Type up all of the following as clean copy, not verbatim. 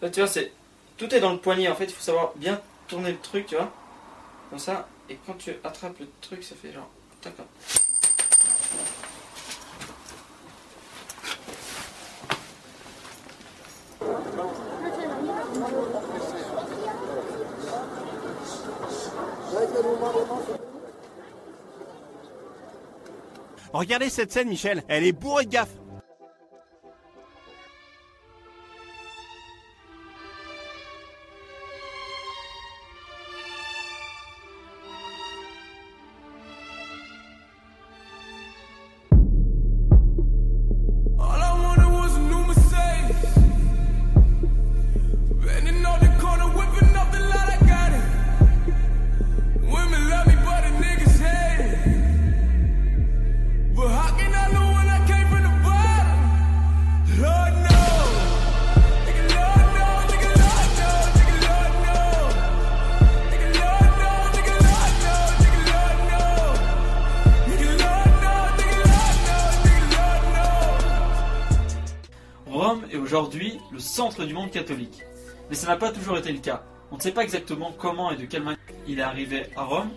Là, tu vois, tout est dans le poignet. En fait, il faut savoir bien tourner le truc, tu vois. Comme ça. Et quand tu attrapes le truc, ça fait genre... Tac. Regardez cette scène, Michel, elle est bourrée de gaffe. Rome est aujourd'hui le centre du monde catholique. Mais ça n'a pas toujours été le cas. On ne sait pas exactement comment et de quelle manière il est arrivé à Rome,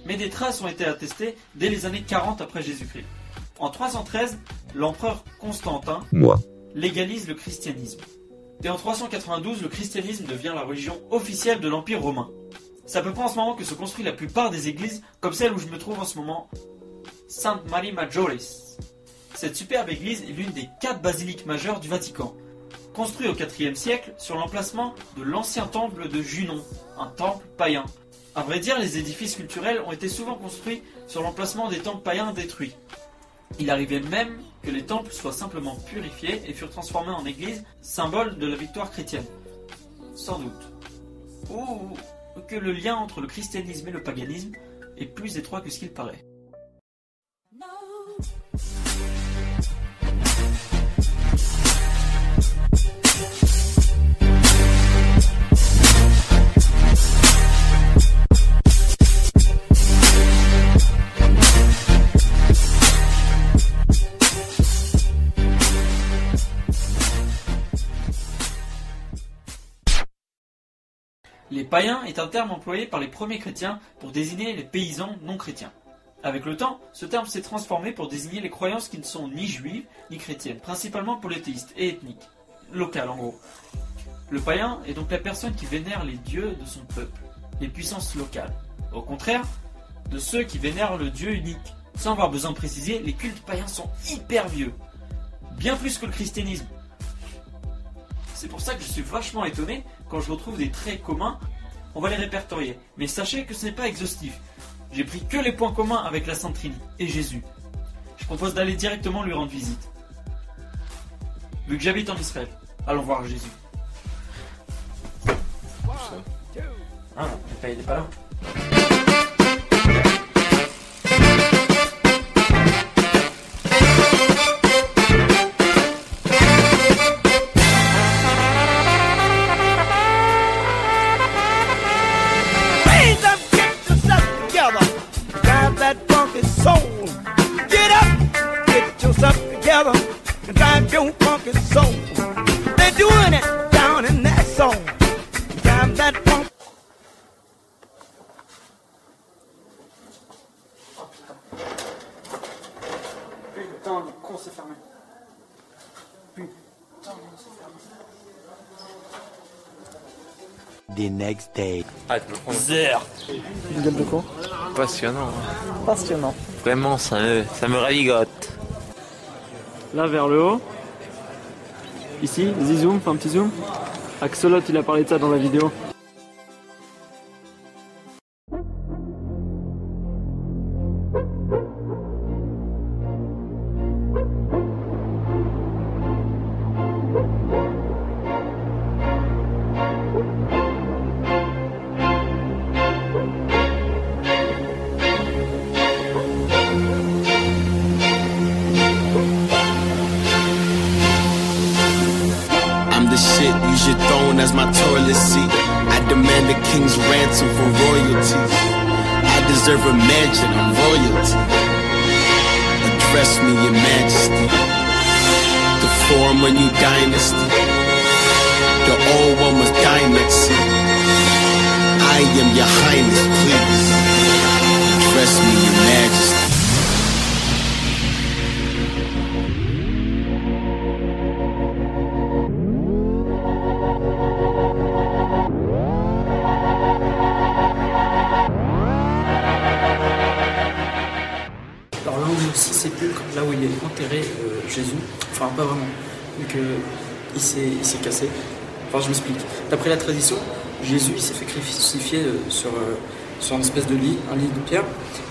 mais des traces ont été attestées dès les années 40 après Jésus-Christ. En 313, l'empereur Constantin légalise le christianisme. Et en 392, le christianisme devient la religion officielle de l'Empire romain. C'est à peu près en ce moment que se construit la plupart des églises, comme celle où je me trouve en ce moment, Sainte Marie Majoris. Cette superbe église est l'une des 4 basiliques majeures du Vatican, construite au IVe siècle sur l'emplacement de l'ancien temple de Junon, un temple païen. À vrai dire, les édifices culturels ont été souvent construits sur l'emplacement des temples païens détruits. Il arrivait même que les temples soient simplement purifiés et furent transformés en églises, symbole de la victoire chrétienne. Sans doute. Ou que le lien entre le christianisme et le paganisme est plus étroit que ce qu'il paraît. Les païens est un terme employé par les premiers chrétiens pour désigner les paysans non chrétiens. Avec le temps, ce terme s'est transformé pour désigner les croyances qui ne sont ni juives ni chrétiennes, principalement polythéistes et ethniques, locales en gros. Le païen est donc la personne qui vénère les dieux de son peuple, les puissances locales. Au contraire de ceux qui vénèrent le Dieu unique. Sans avoir besoin de préciser, les cultes païens sont hyper vieux, bien plus que le christianisme. C'est pour ça que je suis vachement étonné quand je retrouve des traits communs. On va les répertorier, mais sachez que ce n'est pas exhaustif. J'ai pris que les points communs avec la Sainte Trinité et Jésus. Je propose d'aller directement lui rendre visite. Vu que j'habite en Israël, allons voir Jésus. Ah, le pays n'est pas là. Putain, le con s'est fermé. Putain, le s'est fermé. The next day. Ah, tu peux prendre. Zer. Une gueule de con. Passionnant. Passionnant. Vraiment, ça me ravigote. Là vers le haut. Ici, vas-y zoom, fais un petit zoom. Axolot, il a parlé de ça dans la vidéo. The shit, use your throne as my toilet seat. I demand a king's ransom for royalties. I deserve a mansion, I'm royalty. Address me, your majesty. To form a new dynasty. The old one am your highness, please. Dress me, your majesty. Alors là on est au sépulcre, là où il est enterré Jésus, enfin pas vraiment, vu qu'il s'est cassé. Enfin je m'explique. D'après la tradition, Jésus il s'est fait crucifier sur une espèce de lit, un lit de pierre,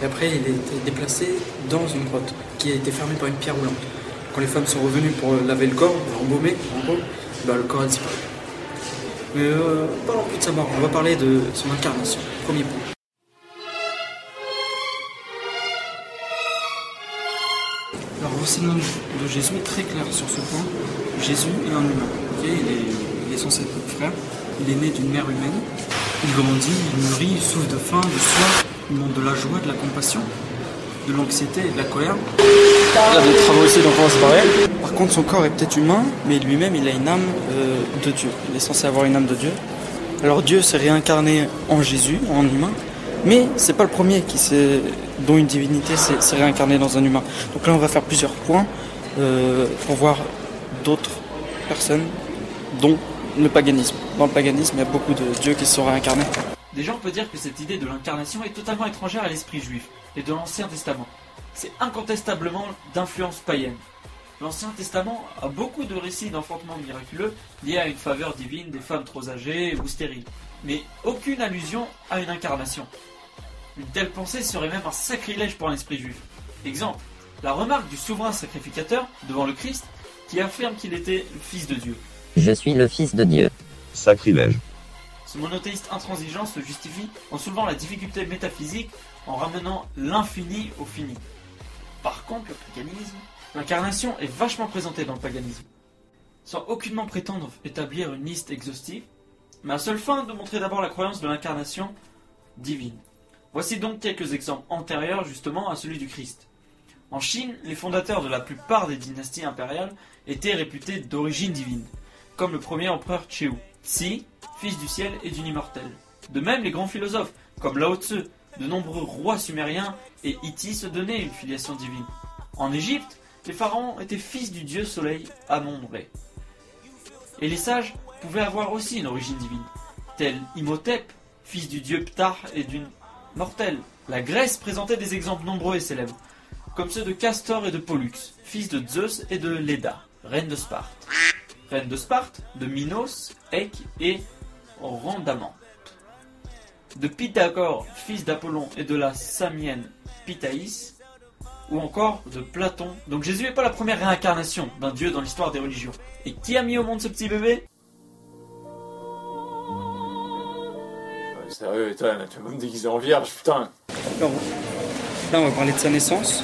et après il a été déplacé dans une grotte qui a été fermée par une pierre roulante. Quand les femmes sont revenues pour laver le corps, l'embaumer, le corps a disparu. Mais parlons plus de sa mort, on va parler de son incarnation, premier point. Alors l'enseignement de Jésus est très clair sur ce point. Jésus est un humain, okay, il est censé être notre frère, il est né d'une mère humaine, il grandit, il mûrit, il souffre de faim, de soif, il montre de la joie, de la compassion, de l'anxiété et de la colère. Il a des travaux aussi d'enfance pareil. Par contre son corps est peut-être humain, mais lui-même il a une âme de Dieu, il est censé avoir une âme de Dieu. Alors Dieu s'est réincarné en Jésus, en humain, mais c'est pas le premier dont une divinité s'est réincarnée dans un humain. Donc là on va faire plusieurs points pour voir d'autres personnes, dont le paganisme. Dans le paganisme, il y a beaucoup de dieux qui se sont réincarnés. Déjà on peut dire que cette idée de l'incarnation est totalement étrangère à l'esprit juif et de l'Ancien Testament. C'est incontestablement d'influence païenne. L'Ancien Testament a beaucoup de récits d'enfantement miraculeux liés à une faveur divine des femmes trop âgées ou stériles, mais aucune allusion à une incarnation. Une telle pensée serait même un sacrilège pour l'esprit juif. Exemple, la remarque du souverain sacrificateur devant le Christ qui affirme qu'il était le Fils de Dieu. Je suis le Fils de Dieu. Sacrilège. Ce monothéiste intransigeant se justifie en soulevant la difficulté métaphysique en ramenant l'infini au fini. Par contre, le paganisme, l'incarnation est vachement présentée dans le paganisme. Sans aucunement prétendre établir une liste exhaustive, mais à seule fin de montrer d'abord la croyance de l'incarnation divine. Voici donc quelques exemples antérieurs justement à celui du Christ. En Chine, les fondateurs de la plupart des dynasties impériales étaient réputés d'origine divine, comme le premier empereur Cheu, Tsi, fils du ciel et d'une immortelle. De même, les grands philosophes, comme Lao Tzu, de nombreux rois sumériens et Hittites se donnaient une filiation divine. En Égypte, les pharaons étaient fils du dieu soleil Amon-Ré. Et les sages pouvaient avoir aussi une origine divine, tel Imhotep, fils du dieu Ptah et d'une mortelle. La Grèce présentait des exemples nombreux et célèbres, comme ceux de Castor et de Pollux, fils de Zeus et de Léda, reine de Sparte. Reine de Sparte, de Minos, Ec et Randamante. De Pythagore, fils d'Apollon et de la Samienne Pythaïs, ou encore de Platon. Donc Jésus n'est pas la première réincarnation d'un dieu dans l'histoire des religions. Et qui a mis au monde ce petit bébé ? Sérieux, Ethan, tu vas me déguiser en vierge, putain. Alors, là on va parler de sa naissance.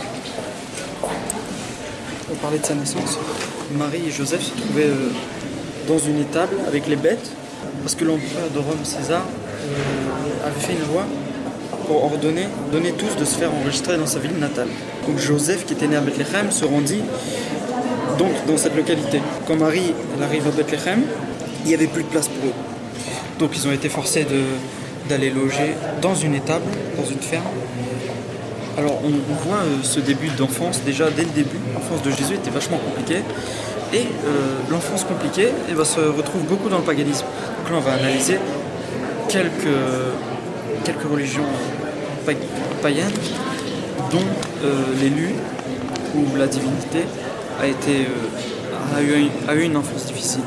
On va parler de sa naissance. Marie et Joseph se trouvaient dans une étable avec les bêtes, parce que l'empereur de Rome, César, avait fait une loi pour donner tous de se faire enregistrer dans sa ville natale. Donc Joseph, qui était né à Bethléem, se rendit donc dans cette localité. Quand Marie elle arrive à Bethléem, il n'y avait plus de place pour eux. Donc ils ont été forcés d'aller loger dans une étable, dans une ferme. Alors on voit ce début d'enfance, déjà dès le début, l'enfance de Jésus était vachement compliquée. Et l'enfance compliquée se retrouve beaucoup dans le paganisme. Donc là on va analyser quelques religions païennes dont l'élu ou la divinité a eu une enfance difficile.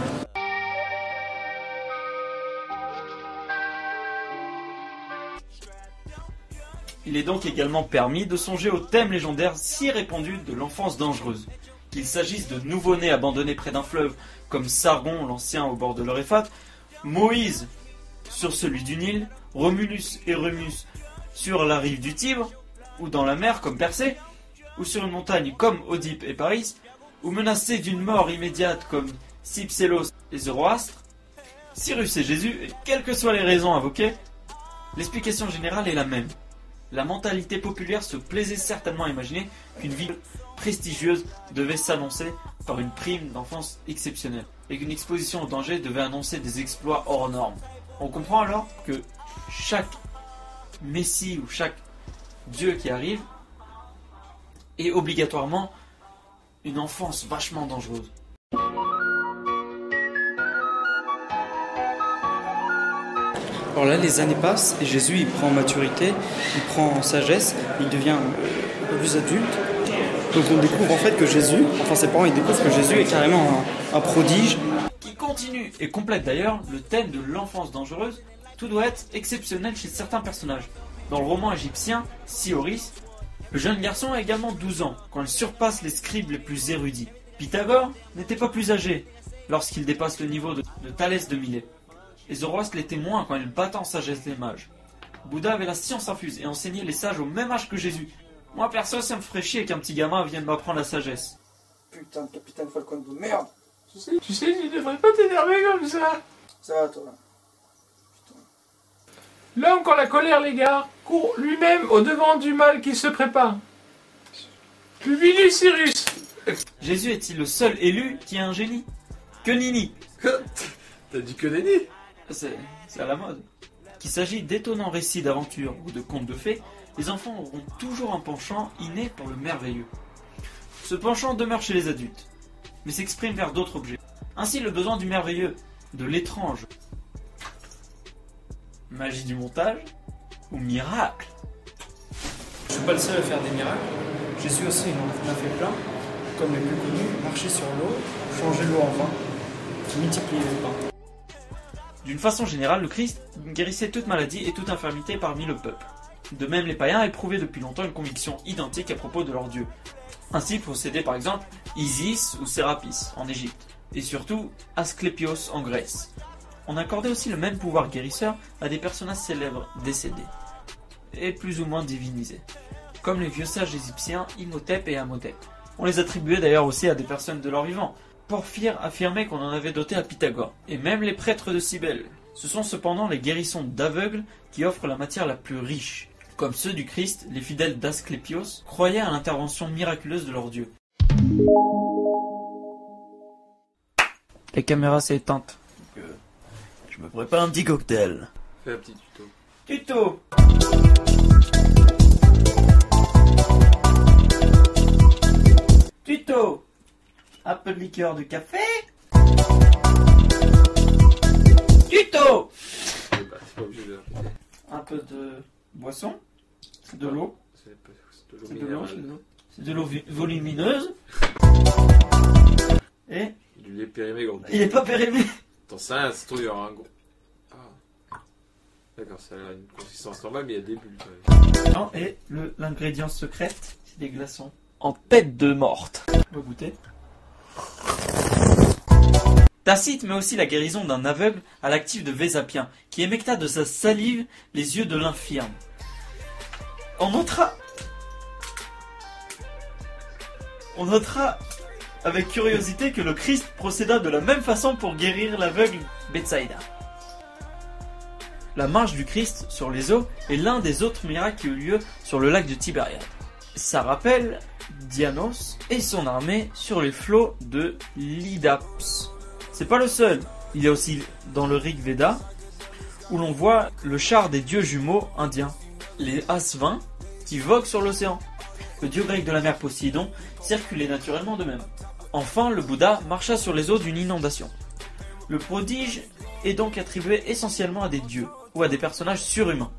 Il est donc également permis de songer au thème légendaire si répandu de l'enfance dangereuse. Qu'il s'agisse de nouveau-nés abandonnés près d'un fleuve, comme Sargon l'Ancien au bord de l'Euréphate, Moïse sur celui du Nil, Romulus et Rémus sur la rive du Tibre, ou dans la mer comme Persée, ou sur une montagne comme Oedipe et Paris, ou menacés d'une mort immédiate comme Cypsélos et Zoroastre, Cyrus et Jésus, et quelles que soient les raisons invoquées, l'explication générale est la même. La mentalité populaire se plaisait certainement à imaginer qu'une vie prestigieuse devait s'annoncer par une prime d'enfance exceptionnelle et qu'une exposition au danger devait annoncer des exploits hors normes. On comprend alors que chaque messie ou chaque Dieu qui arrive est obligatoirement une enfance vachement dangereuse. Alors là, les années passent et Jésus, il prend en maturité, il prend en sagesse, il devient un peu plus adulte. Donc on découvre en fait que Jésus, enfin ses parents, ils découvrent que Jésus est carrément un prodige. Qui continue et complète d'ailleurs le thème de l'enfance dangereuse. Tout doit être exceptionnel chez certains personnages. Dans le roman égyptien, Sioris, le jeune garçon a également 12 ans quand il surpasse les scribes les plus érudits. Pythagore n'était pas plus âgé lorsqu'il dépasse le niveau de Thalès de Milet. Et Zoroastre l'était moins quand il battait en sagesse les mages. Bouddha avait la science infuse et enseignait les sages au même âge que Jésus. Moi perso, ça me ferait chier qu'un petit gamin vienne m'apprendre la sagesse. Putain de capitaine Falcon de merde. Tu sais, tu devrais pas t'énerver comme ça. Ça va toi. L'homme, quand la colère l'égare, court lui-même au devant du mal qui se prépare. Publius Cyrus. Jésus est-il le seul élu qui a un génie? Que nini. T'as dit que nenni. C'est à la mode. Qu'il s'agit d'étonnants récits d'aventures ou de contes de fées, les enfants auront toujours un penchant inné pour le merveilleux. Ce penchant demeure chez les adultes, mais s'exprime vers d'autres objets. Ainsi le besoin du merveilleux, de l'étrange, magie du montage ou miracle. Je suis pas le seul à faire des miracles. Jésus aussi, il en a fait plein. Comme les plus connus, marcher sur l'eau, changer l'eau en vin, multiplier les pains. D'une façon générale, le Christ guérissait toute maladie et toute infirmité parmi le peuple. De même, les païens éprouvaient depuis longtemps une conviction identique à propos de leur Dieu. Ainsi procédait par exemple Isis ou Sérapis en Égypte, et surtout Asclépios en Grèce. On accordait aussi le même pouvoir guérisseur à des personnages célèbres décédés, et plus ou moins divinisés, comme les vieux sages égyptiens Imhotep et Amhotep. On les attribuait d'ailleurs aussi à des personnes de leur vivant. Porphyre affirmait qu'on en avait doté à Pythagore, et même les prêtres de Cybèle. Ce sont cependant les guérissons d'aveugles qui offrent la matière la plus riche. Comme ceux du Christ, les fidèles d'Asclépios croyaient à l'intervention miraculeuse de leur Dieu. La caméra s'est éteinte. Je me prépare un petit cocktail. Fais un petit tuto. Tuto. Tuto. Un peu de liqueur de café. Tuto. C'est pas obligé de répéter. Un peu de boisson. C'est de l'eau. C'est de l'eau C'est de l'eau, minérale. c'est de l'eau. C'est de l'eau volumineuse. Et Du lait périmé gros. il est pas périmé. Attends, ça se trouve, il y aura un gros. Ah. D'accord, ça a l'air une consistance normale, mais il y a des bulles quand même. Non, et l'ingrédient secret, c'est des glaçons en tête de morte. On va goûter. Tacite met aussi la guérison d'un aveugle à l'actif de Vésapien, qui émecta de sa salive les yeux de l'infirme. On notera avec curiosité que le Christ procéda de la même façon pour guérir l'aveugle Bethsaïda. La marche du Christ sur les eaux est l'un des autres miracles qui eut lieu sur le lac de Tibériade. Ça rappelle Dianos et son armée sur les flots de l'Hydaspes. C'est pas le seul, il y a aussi dans le Rig Veda où l'on voit le char des dieux jumeaux indiens, les Asvins, qui voguent sur l'océan. Le dieu grec de la mer Poséidon circulait naturellement de même. Enfin, le Bouddha marcha sur les eaux d'une inondation. Le prodige est donc attribué essentiellement à des dieux ou à des personnages surhumains.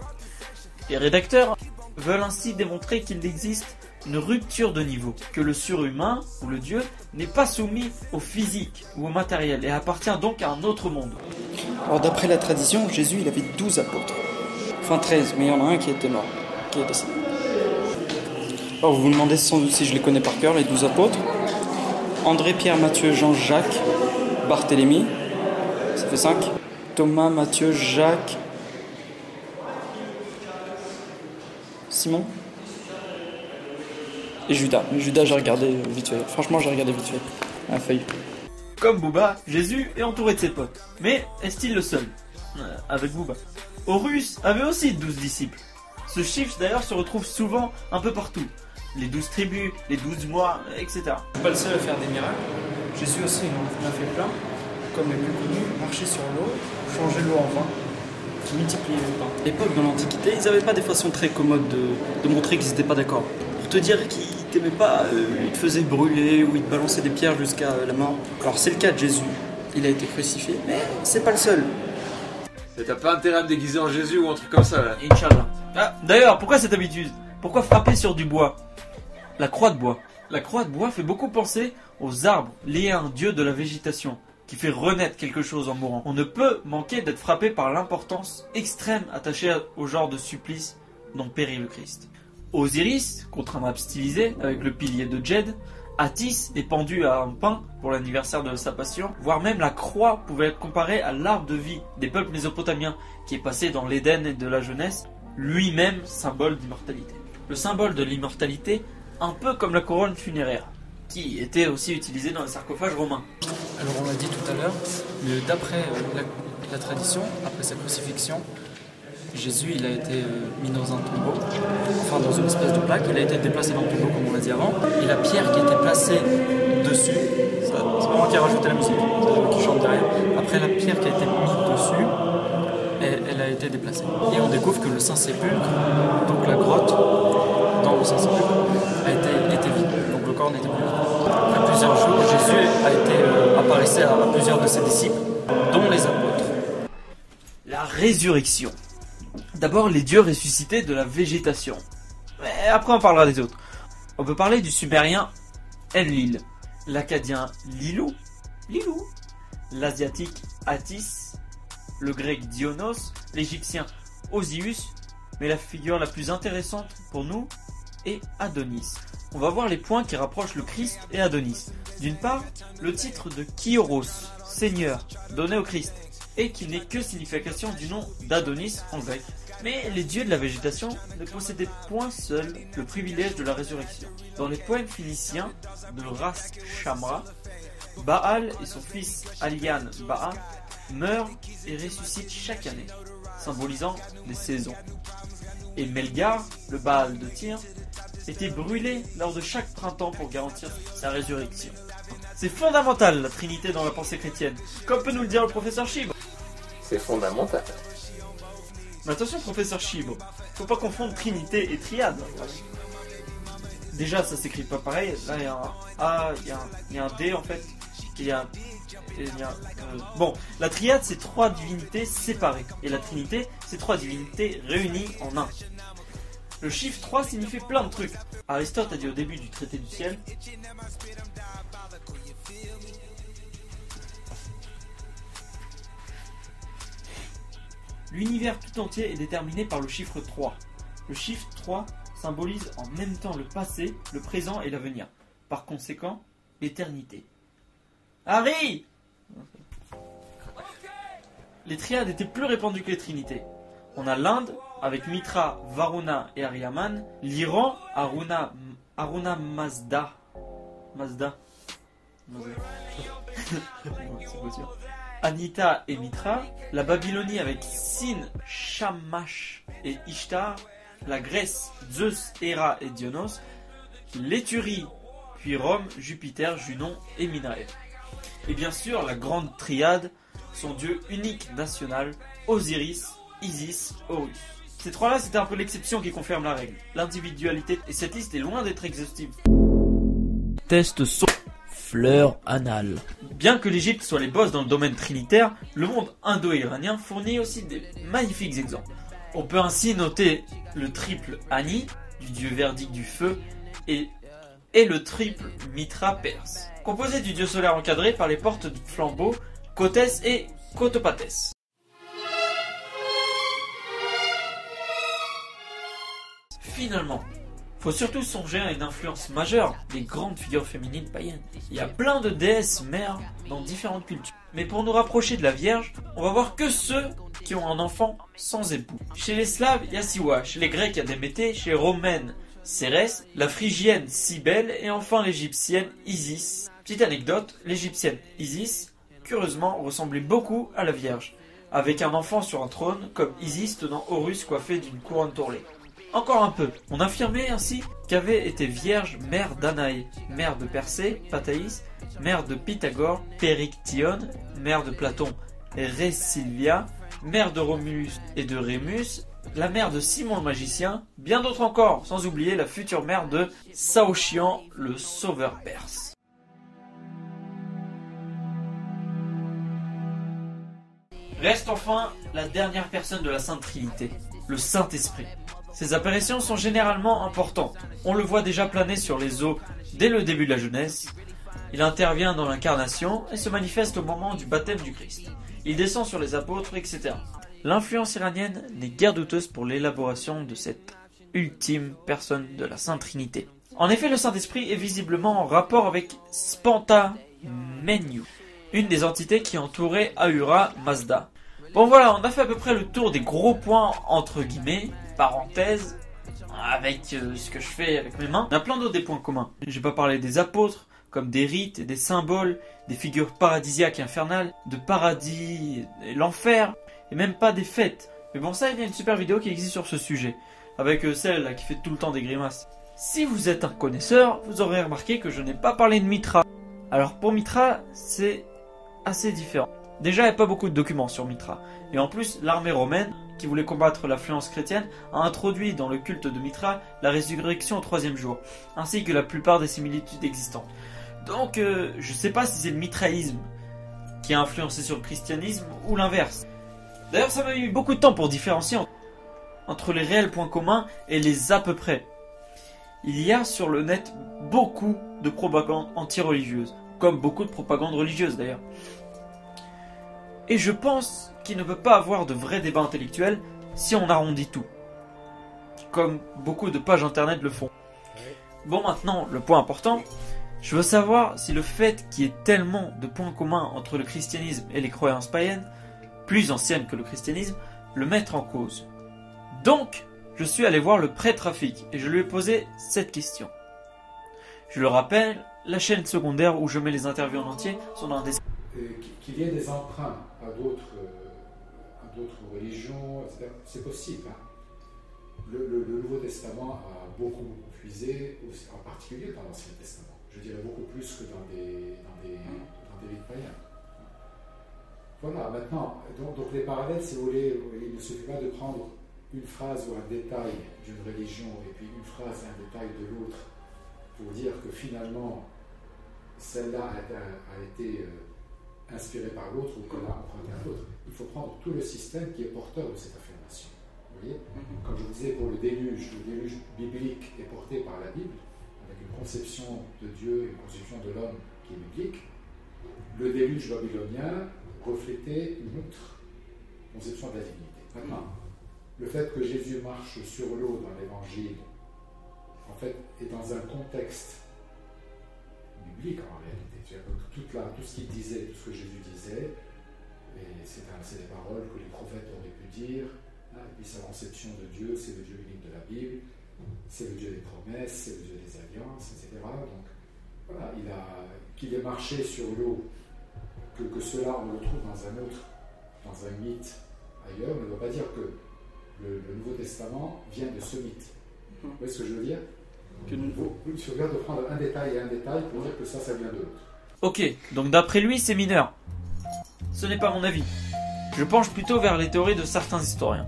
Les rédacteurs veulent ainsi démontrer qu'il existe une rupture de niveau, que le surhumain ou le dieu n'est pas soumis au physique ou au matériel et appartient donc à un autre monde. Alors d'après la tradition, Jésus il avait 12 apôtres. Enfin 13, mais il y en a un qui était mort, qui est décédé. Alors vous vous demandez sans doute si je les connais par cœur, les 12 apôtres. André, Pierre, Matthieu, Jean, Jacques, Barthélemy, ça fait 5. Thomas, Matthieu, Jacques, Simon et Judas. Judas j'ai regardé vite fait, franchement j'ai regardé vite fait, la feuille. Comme Booba, Jésus est entouré de ses potes. Mais est-il le seul avec Booba. Horus avait aussi 12 disciples. Ce chiffre d'ailleurs se retrouve souvent un peu partout. Les 12 tribus, les 12 mois, etc. Je suis pas le seul à faire des miracles. Jésus aussi il en a fait plein. Comme les plus connus, marcher sur l'eau, changer l'eau en vin, qui multipliaient les pains. À l'époque, dans l'Antiquité, ils n'avaient pas des façons très commodes de montrer qu'ils n'étaient pas d'accord. Pour te dire qu'ils t'aimaient pas, ils te faisaient brûler ou ils te balançaient des pierres jusqu'à la mort. Alors c'est le cas de Jésus. Il a été crucifié, mais c'est pas le seul. Et t'as pas intérêt à me déguiser en Jésus ou un truc comme ça là. Inch'Allah. Ah, d'ailleurs, pourquoi cette habitude? Pourquoi frapper sur du bois? La croix de bois. La croix de bois fait beaucoup penser aux arbres liés à un dieu de la végétation, qui fait renaître quelque chose en mourant. On ne peut manquer d'être frappé par l'importance extrême attachée au genre de supplice dont périt le Christ. Osiris, contre un drape stylisé avec le pilier de Djed, Attis est pendu à un pin pour l'anniversaire de sa passion, voire même la croix pouvait être comparée à l'arbre de vie des peuples mésopotamiens qui est passé dans l'Éden et de la jeunesse, lui-même symbole d'immortalité. Le symbole de l'immortalité, un peu comme la couronne funéraire, qui était aussi utilisée dans les sarcophages romains. Alors on l'a dit tout à l'heure, d'après la tradition, après sa crucifixion, Jésus il a été mis dans un tombeau, enfin dans une espèce de plaque, il a été déplacé dans le tombeau comme on l'a dit avant, et la pierre qui était placée dessus, c'est pas moi qui ai rajouté la musique, c'est qui chante derrière, après la pierre qui a été mise dessus, elle a été déplacée. Et on découvre que le Saint-Sépulcre, donc la grotte dans le Saint-Sépulcre, était vide, donc le corps n'était plus vide. Après plusieurs jours, Jésus apparaissait à plusieurs de ses disciples, dont les apôtres. La résurrection. D'abord les dieux ressuscités de la végétation. Mais après on parlera des autres. On peut parler du sumérien Enlil, l'acadien Lilou, l'asiatique Attis, le grec Dionos, l'égyptien Osius, mais la figure la plus intéressante pour nous est Adonis. On va voir les points qui rapprochent le Christ et Adonis. D'une part, le titre de Kyros, Seigneur, donné au Christ, et qui n'est que signification du nom d'Adonis en grec. Mais les dieux de la végétation ne possédaient point seuls le privilège de la résurrection. Dans les poèmes phéniciens de Ras Shamra, Baal et son fils Alian Ba'a meurent et ressuscitent chaque année, symbolisant les saisons. Et Melgar, le Baal de Tyr, était brûlé lors de chaque printemps pour garantir sa résurrection. C'est fondamental la Trinité dans la pensée chrétienne, comme peut nous le dire le professeur Chibre. C'est fondamental. Mais attention professeur Chibre, faut pas confondre Trinité et Triade. Déjà ça s'écrit pas pareil, là il y a un A, il y a un D en fait, Bon, la Triade c'est 3 divinités séparées, et la Trinité c'est 3 divinités réunies en un. Le chiffre 3 signifie plein de trucs. Aristote a dit au début du traité du ciel: l'univers tout entier est déterminé par le chiffre 3. Le chiffre 3 symbolise en même temps le passé, le présent et l'avenir. Par conséquent, l'éternité. Harry! Les triades étaient plus répandues que les trinités. On a l'Inde, avec Mitra, Varuna et Aryaman, l'Iran, Aruna Mazda. Anita et Mitra, la Babylonie avec Sin, Shamash et Ishtar, la Grèce, Zeus, Héra et Dionos, l'Éthurie, puis Rome, Jupiter, Junon et Minaret. Et bien sûr, la grande triade, son dieu unique national, Osiris, Isis, Horus. Ces trois-là, c'était un peu l'exception qui confirme la règle, l'individualité, et cette liste est loin d'être exhaustive. Test son. Fleur anale. Bien que l'Égypte soit les boss dans le domaine trinitaire, le monde indo-iranien fournit aussi des magnifiques exemples. On peut ainsi noter le triple Ani, du dieu verdict du feu, et le triple Mitra perse, composé du dieu solaire encadré par les portes de flambeaux Kotès et Kotopatès. Finalement, faut surtout songer à une influence majeure des grandes figures féminines païennes. Il y a plein de déesses mères dans différentes cultures. Mais pour nous rapprocher de la Vierge, on va voir que ceux qui ont un enfant sans époux. Chez les Slaves, il y a Siwa, chez les Grecs, il y a Déméter, chez les Romaines, Cérès, la Phrygienne, Cybèle, et enfin l'Égyptienne, Isis. Petite anecdote, l'Égyptienne Isis, curieusement, ressemblait beaucoup à la Vierge, avec un enfant sur un trône, comme Isis tenant Horus coiffé d'une couronne tourlée. Encore un peu. On affirmait ainsi qu'avait été vierge mère d'Anaï, mère de Persée, Pathaïs, mère de Pythagore, Périctione, mère de Platon, Ré Sylvia, mère de Romulus et de Rémus, la mère de Simon le magicien, bien d'autres encore, sans oublier la future mère de Saoshyant, le sauveur perse. Reste enfin la dernière personne de la Sainte Trinité, le Saint-Esprit. Ses apparitions sont généralement importantes. On le voit déjà planer sur les eaux dès le début de la Genèse. Il intervient dans l'incarnation et se manifeste au moment du baptême du Christ. Il descend sur les apôtres, etc. L'influence iranienne n'est guère douteuse pour l'élaboration de cette ultime personne de la Sainte Trinité. En effet, le Saint-Esprit est visiblement en rapport avec Spanta Menu, une des entités qui entourait Ahura Mazda. Bon voilà, on a fait à peu près le tour des gros points entre guillemets, parenthèses, avec ce que je fais avec mes mains. Il y a plein d'autres des points communs. J'ai pas parlé des apôtres, comme des rites, des symboles, des figures paradisiaques et infernales, de paradis et l'enfer, et même pas des fêtes. Mais bon, ça, il y a une super vidéo qui existe sur ce sujet, avec celle là qui fait tout le temps des grimaces. Si vous êtes un connaisseur, vous aurez remarqué que je n'ai pas parlé de Mithra. Alors pour Mithra, c'est assez différent. Déjà, il n'y a pas beaucoup de documents sur Mithra. Et en plus, l'armée romaine, qui voulait combattre l'influence chrétienne, a introduit dans le culte de Mithra la résurrection au 3e jour, ainsi que la plupart des similitudes existantes. Donc, je sais pas si c'est le mitraïsme qui a influencé sur le christianisme ou l'inverse. D'ailleurs, ça m'a mis beaucoup de temps pour différencier entre les réels points communs et les à peu près. Il y a sur le net beaucoup de propagande anti-religieuse, comme beaucoup de propagande religieuse d'ailleurs. Et je pense qu'il ne peut pas avoir de vrai débat intellectuel si on arrondit tout, comme beaucoup de pages internet le font. Bon, maintenant, le point important, je veux savoir si le fait qu'il y ait tellement de points communs entre le christianisme et les croyances païennes, plus anciennes que le christianisme, le mettre en cause. Donc, je suis allé voir le prêtre Rafik et je lui ai posé cette question. Je le rappelle, la chaîne secondaire où je mets les interviews en entier sont dans des... Qu'il y ait des emprunts à d'autres religions, etc., c'est possible. Hein. Le Nouveau Testament a beaucoup puisé, en particulier dans l'Ancien Testament. Je dirais beaucoup plus que dans des rites païens. Voilà, maintenant, donc les parallèles, si vous voulez, il ne suffit pas de prendre une phrase ou un détail d'une religion et puis une phrase et un détail de l'autre pour dire que finalement, celle-là a été inspirée par l'autre ou qu'on a emprunté à l'autre. Il faut prendre tout le système qui est porteur de cette affirmation. Vous voyez, comme je vous disais pour le déluge biblique est porté par la Bible, avec une conception de Dieu, une conception de l'homme qui est biblique. Le déluge babylonien reflétait une autre conception de la divinité. Maintenant, le fait que Jésus marche sur l'eau dans l'Évangile, en fait, est dans un contexte biblique en réalité. Tout ce qu'il disait, tout ce que Jésus disait, c'est des paroles que les prophètes auraient pu dire, hein, et puis sa conception de Dieu, c'est le Dieu unique de la Bible, c'est le Dieu des promesses, c'est le Dieu des alliances, etc. Donc, voilà, qu'il ait marché sur l'eau, que cela on le trouve dans un mythe ailleurs, ne veut pas dire que le Nouveau Testament vient de ce mythe. Vous voyez ce que je veux dire? Il suffit de prendre un détail et un détail pour dire que ça vient de l'autre. Ok, donc d'après lui, c'est mineur. Ce n'est pas mon avis. Je penche plutôt vers les théories de certains historiens,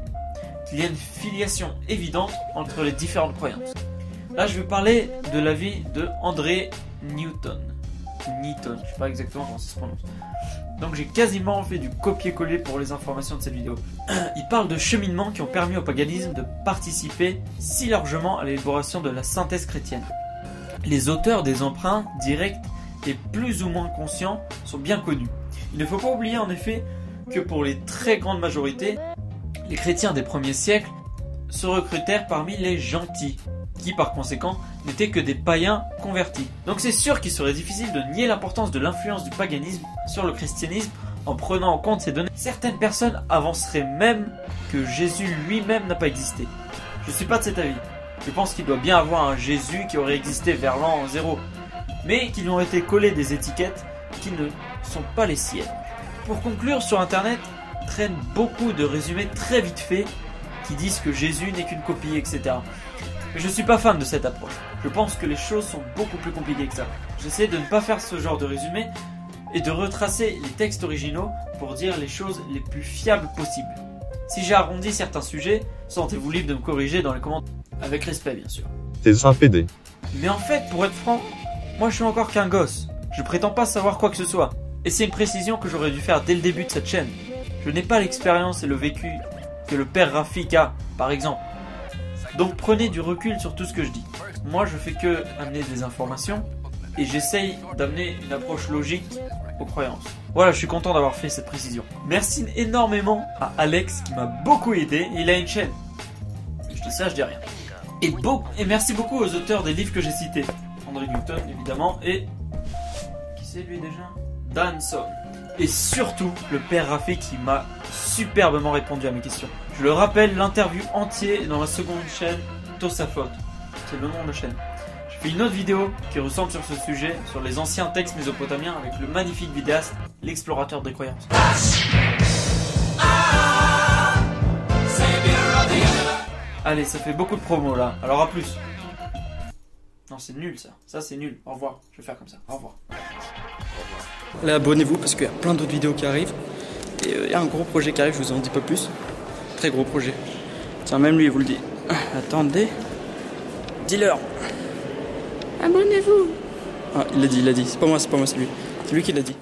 qu'il y a une filiation évidente entre les différentes croyances. Là, je vais parler de l'avis de André Newton. Newton, je sais pas exactement comment ça se prononce. Donc j'ai quasiment fait du copier-coller pour les informations de cette vidéo. Il parle de cheminements qui ont permis au paganisme de participer si largement à l'élaboration de la synthèse chrétienne. Les auteurs des emprunts directs et plus ou moins conscients sont bien connus. Il ne faut pas oublier en effet que pour les très grandes majorités, les chrétiens des premiers siècles se recrutèrent parmi les gentils, qui par conséquent n'étaient que des païens convertis. Donc c'est sûr qu'il serait difficile de nier l'importance de l'influence du paganisme sur le christianisme en prenant en compte ces données. Certaines personnes avanceraient même que Jésus lui-même n'a pas existé. Je ne suis pas de cet avis. Je pense qu'il doit bien avoir un Jésus qui aurait existé vers l'an 0, mais qu'il lui ont été collées des étiquettes qui ne sont pas les siennes. Pour conclure, sur internet traînent beaucoup de résumés très vite faits qui disent que Jésus n'est qu'une copie, etc. Mais je ne suis pas fan de cette approche. Je pense que les choses sont beaucoup plus compliquées que ça. J'essaie de ne pas faire ce genre de résumé et de retracer les textes originaux pour dire les choses les plus fiables possibles. Si j'ai arrondi certains sujets, sentez-vous libre de me corriger dans les commentaires. Avec respect, bien sûr. T'es un PD. Mais en fait, pour être franc, moi je suis encore qu'un gosse. Je prétends pas savoir quoi que ce soit. Et c'est une précision que j'aurais dû faire dès le début de cette chaîne. Je n'ai pas l'expérience et le vécu que le père Rafik a, par exemple. Donc prenez du recul sur tout ce que je dis. Moi je fais que amener des informations et j'essaye d'amener une approche logique aux croyances. Voilà, je suis content d'avoir fait cette précision. Merci énormément à Alex qui m'a beaucoup aidé. Il a une chaîne. Je dis ça, je dis rien. Et merci beaucoup aux auteurs des livres que j'ai cités. André Newton évidemment et... Qui c'est lui déjà? Danson. Et surtout le père Rafik qui m'a superbement répondu à mes questions. Je le rappelle, l'interview entière est dans la seconde chaîne Tosafot. C'est le nom de la chaîne. J'ai fait une autre vidéo qui ressemble sur ce sujet, sur les anciens textes mésopotamiens avec le magnifique vidéaste, l'explorateur des croyances. Allez, ça fait beaucoup de promos là, alors à plus. Non, c'est nul ça. Ça c'est nul. Au revoir. Je vais faire comme ça. Au revoir. Là, abonnez-vous parce qu'il y a plein d'autres vidéos qui arrivent. Et il y a un gros projet qui arrive, je vous en dis pas plus. Très gros projet. Tiens, même lui, il vous le dit. Attendez. Dis-leur. Abonnez-vous. Ah, il l'a dit. C'est pas moi, c'est lui. C'est lui qui l'a dit.